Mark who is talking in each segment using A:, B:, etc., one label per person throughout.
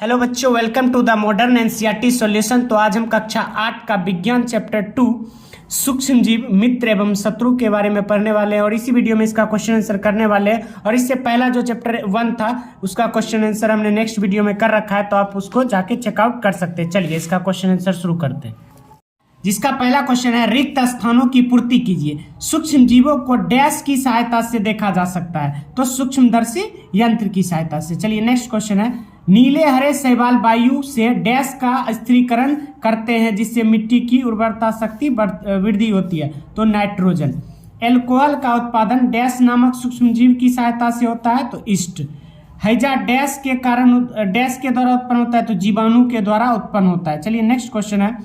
A: Hello बच्चों, welcome to the modern NCERT solution. तो आज हम कक्षा 8 का विज्ञान चैप्टर 2 सूक्ष्म जीव मित्र एवं शत्रु के बारे में पढ़ने वाले हैं और इसी वीडियो में इसका क्वेश्चन आंसर करने वाले हैं। और इससे पहला जो चैप्टर 1 था उसका क्वेश्चन आंसर हमने नेक्स्ट वीडियो में कर रखा है, तो आप उसको जाके चेकआउट कर सकते हैं। चलिए इसका क्वेश्चन आंसर शुरू करते हैं, जिसका पहला क्वेश्चन है रिक्त स्थानों की पूर्ति कीजिए। सूक्ष्म जीवों को डैश की सहायता से देखा जा सकता है, तो सूक्ष्मदर्शी यंत्र की सहायता से। चलिए नेक्स्ट क्वेश्चन है नीले हरे शैवाल वायु से डैश का स्थिरीकरण करते हैं जिससे मिट्टी की उर्वरता शक्ति वृद्धि होती है, तो नाइट्रोजन। एल्कोहल का उत्पादन डैश नामक सूक्ष्म जीव की सहायता से होता है, तो ईस्ट। हैजा डैश के कारण डैश के द्वारा उत्पन्न होता है, तो जीवाणु के द्वारा उत्पन्न होता है। चलिए नेक्स्ट क्वेश्चन है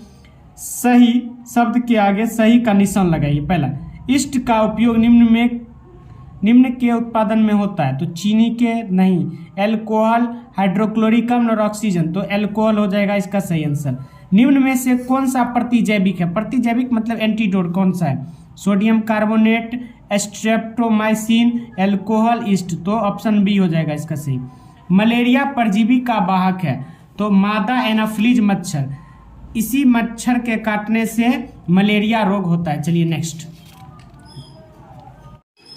A: सही शब्द के आगे सही का निशान लगाइए। पहला, ईस्ट का उपयोग निम्न के उत्पादन में होता है, तो चीनी के नहीं। एल्कोहल, हाइड्रोक्लोरिक अम्ल और ऑक्सीजन, तो एल्कोहल हो जाएगा इसका सही आंसर। निम्न में से कौन सा प्रतिजैविक है? प्रतिजैविक मतलब एंटीडोट कौन सा है? Sodium carbonate, streptomycin, alcohol, east, तो ऑप्शन बी हो जाएगा इसका सही। मलेरिया परजीवी का वाहक है, तो मादा एनाफ्लीज मच्छर, इसी मच्छर के काटने से मलेरिया रोग होता है। चलिए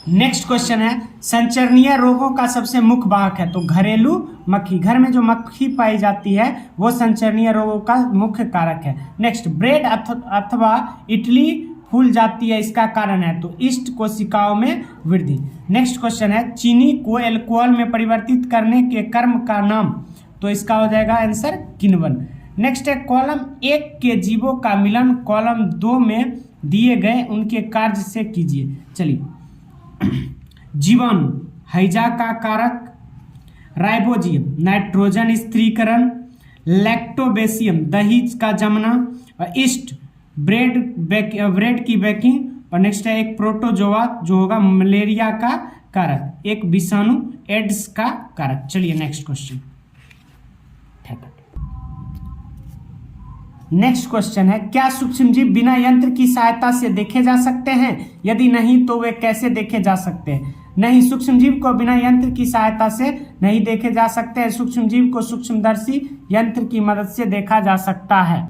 A: नेक्स्ट क्वेश्चन है संचरणीय रोगों का सबसे मुख्य वाहक है, तो घरेलू मक्खी। घर में जो मक्खी पाई जाती है वो संचरणीय रोगों का मुख्य कारक है। नेक्स्ट, ब्रेड अथवा इडली फूल जाती है, इसका कारण है, तो ईस्ट कोशिकाओं में वृद्धि। नेक्स्ट क्वेश्चन है चीनी को एल्कोहल में परिवर्तित करने के कर्म का नाम, तो इसका हो जाएगा आंसर किण्वन। नेक्स्ट है कॉलम 1 के जीवों का मिलन कॉलम 2 में दिए गए उनके कार्य से कीजिए। चलिए जीवाणु हैजा का कारक, राइबोजियम नाइट्रोजन स्थिरीकरण, लैक्टोबेसियम दही का जमना, ईस्ट ब्रेड की बेकिंग, और नेक्स्ट है एक प्रोटोजोआ जो होगा मलेरिया का कारक, एक विषाणु एड्स का कारक। चलिए नेक्स्ट क्वेश्चन। नेक्स्ट क्वेश्चन है क्या सूक्ष्मजीव बिना यंत्र की सहायता से देखे जा सकते हैं? यदि नहीं तो वे कैसे देखे जा सकते हैं? नहीं, सूक्ष्मजीव को बिना यंत्र की सहायता से नहीं देखे जा सकते हैं। सूक्ष्मजीव को सूक्ष्मदर्शी यंत्र की मदद से देखा जा सकता है।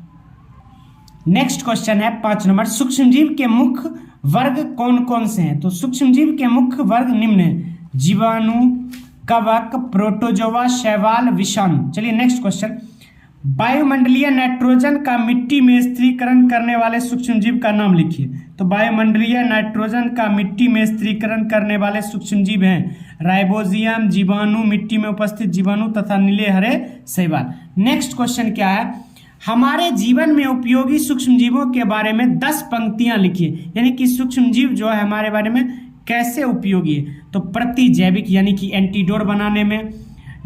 A: नेक्स्ट क्वेश्चन है 5 नंबर, सूक्ष्मजीव के मुख्य वर्ग कौन कौन से हैं? तो सूक्ष्मजीव के मुख्य वर्ग निम्न है, जीवाणु, कवक, प्रोटोजोआ, शैवाल, विषाणु। चलिए नेक्स्ट क्वेश्चन, वायुमंडलीय नाइट्रोजन का मिट्टी में स्थिरीकरण करने वाले सूक्ष्मजीव का नाम लिखिए। तो वायुमंडलीय नाइट्रोजन का मिट्टी में स्थिरीकरण करने वाले सूक्ष्मजीव हैं राइबोजियम, जीवाणु, मिट्टी में उपस्थित जीवाणु तथा नीले हरे शैवाल। नेक्स्ट क्वेश्चन क्या है, हमारे जीवन में उपयोगी सूक्ष्मजीवों के बारे में 10 पंक्तियां लिखिए, यानी कि सूक्ष्मजीव जो है हमारे बारे में कैसे उपयोगी है। तो प्रतिजैविक यानी कि एंटीडोट बनाने में,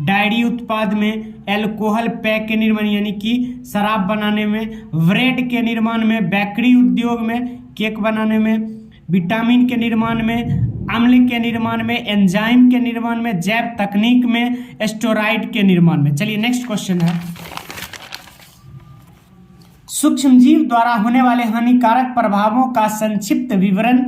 A: डायरी उत्पाद में, एल्कोहल पैक के निर्माण यानी कि शराब बनाने में, ब्रेड के निर्माण में, बेकरी उद्योग में, केक बनाने में, विटामिन के निर्माण में, अम्ल के निर्माण में, एंजाइम के निर्माण में, जैव तकनीक में, स्टेरॉइड के निर्माण में। चलिए नेक्स्ट क्वेश्चन है सूक्ष्मजीव द्वारा होने वाले हानिकारक प्रभावों का संक्षिप्त विवरण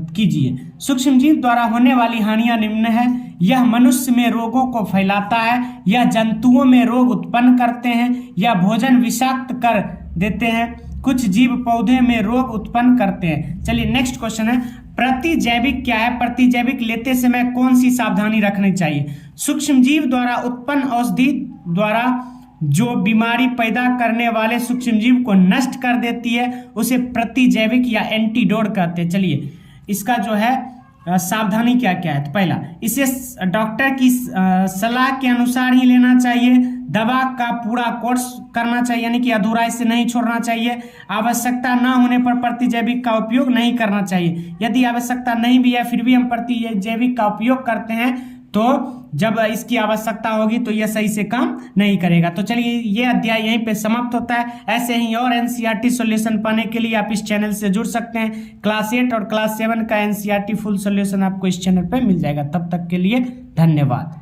A: कीजिए। सूक्ष्मजीव द्वारा होने वाली हानियां निम्न है, यह मनुष्य में रोगों को फैलाता है, यह जंतुओं में रोग उत्पन्न करते हैं, यह भोजन विषाक्त कर देते हैं, कुछ जीव पौधे में रोग उत्पन्न करते हैं। चलिए नेक्स्ट क्वेश्चन है प्रतिजैविक क्या है? प्रतिजैविक लेते समय कौन सी सावधानी रखनी चाहिए? सूक्ष्मजीव द्वारा उत्पन्न औषधि द्वारा जो बीमारी पैदा करने वाले सूक्ष्मजीव को नष्ट कर देती है उसे प्रतिजैविक या एंटीडोट कहते हैं। चलिए इसका जो है सावधानी क्या क्या है? तो पहला, इसे डॉक्टर की सलाह के अनुसार ही लेना चाहिए, दवा का पूरा कोर्स करना चाहिए यानी कि अधूरा इसे नहीं छोड़ना चाहिए, आवश्यकता ना होने पर प्रतिजैविक का उपयोग नहीं करना चाहिए। यदि आवश्यकता नहीं भी है फिर भी हम प्रतिजैविक का उपयोग करते हैं तो जब इसकी आवश्यकता होगी तो यह सही से काम नहीं करेगा। तो चलिए ये अध्याय यहीं पे समाप्त होता है। ऐसे ही और एनसीईआरटी सॉल्यूशन पाने के लिए आप इस चैनल से जुड़ सकते हैं। क्लास 8 और क्लास 7 का एनसीईआरटी फुल सॉल्यूशन आपको इस चैनल पे मिल जाएगा। तब तक के लिए धन्यवाद।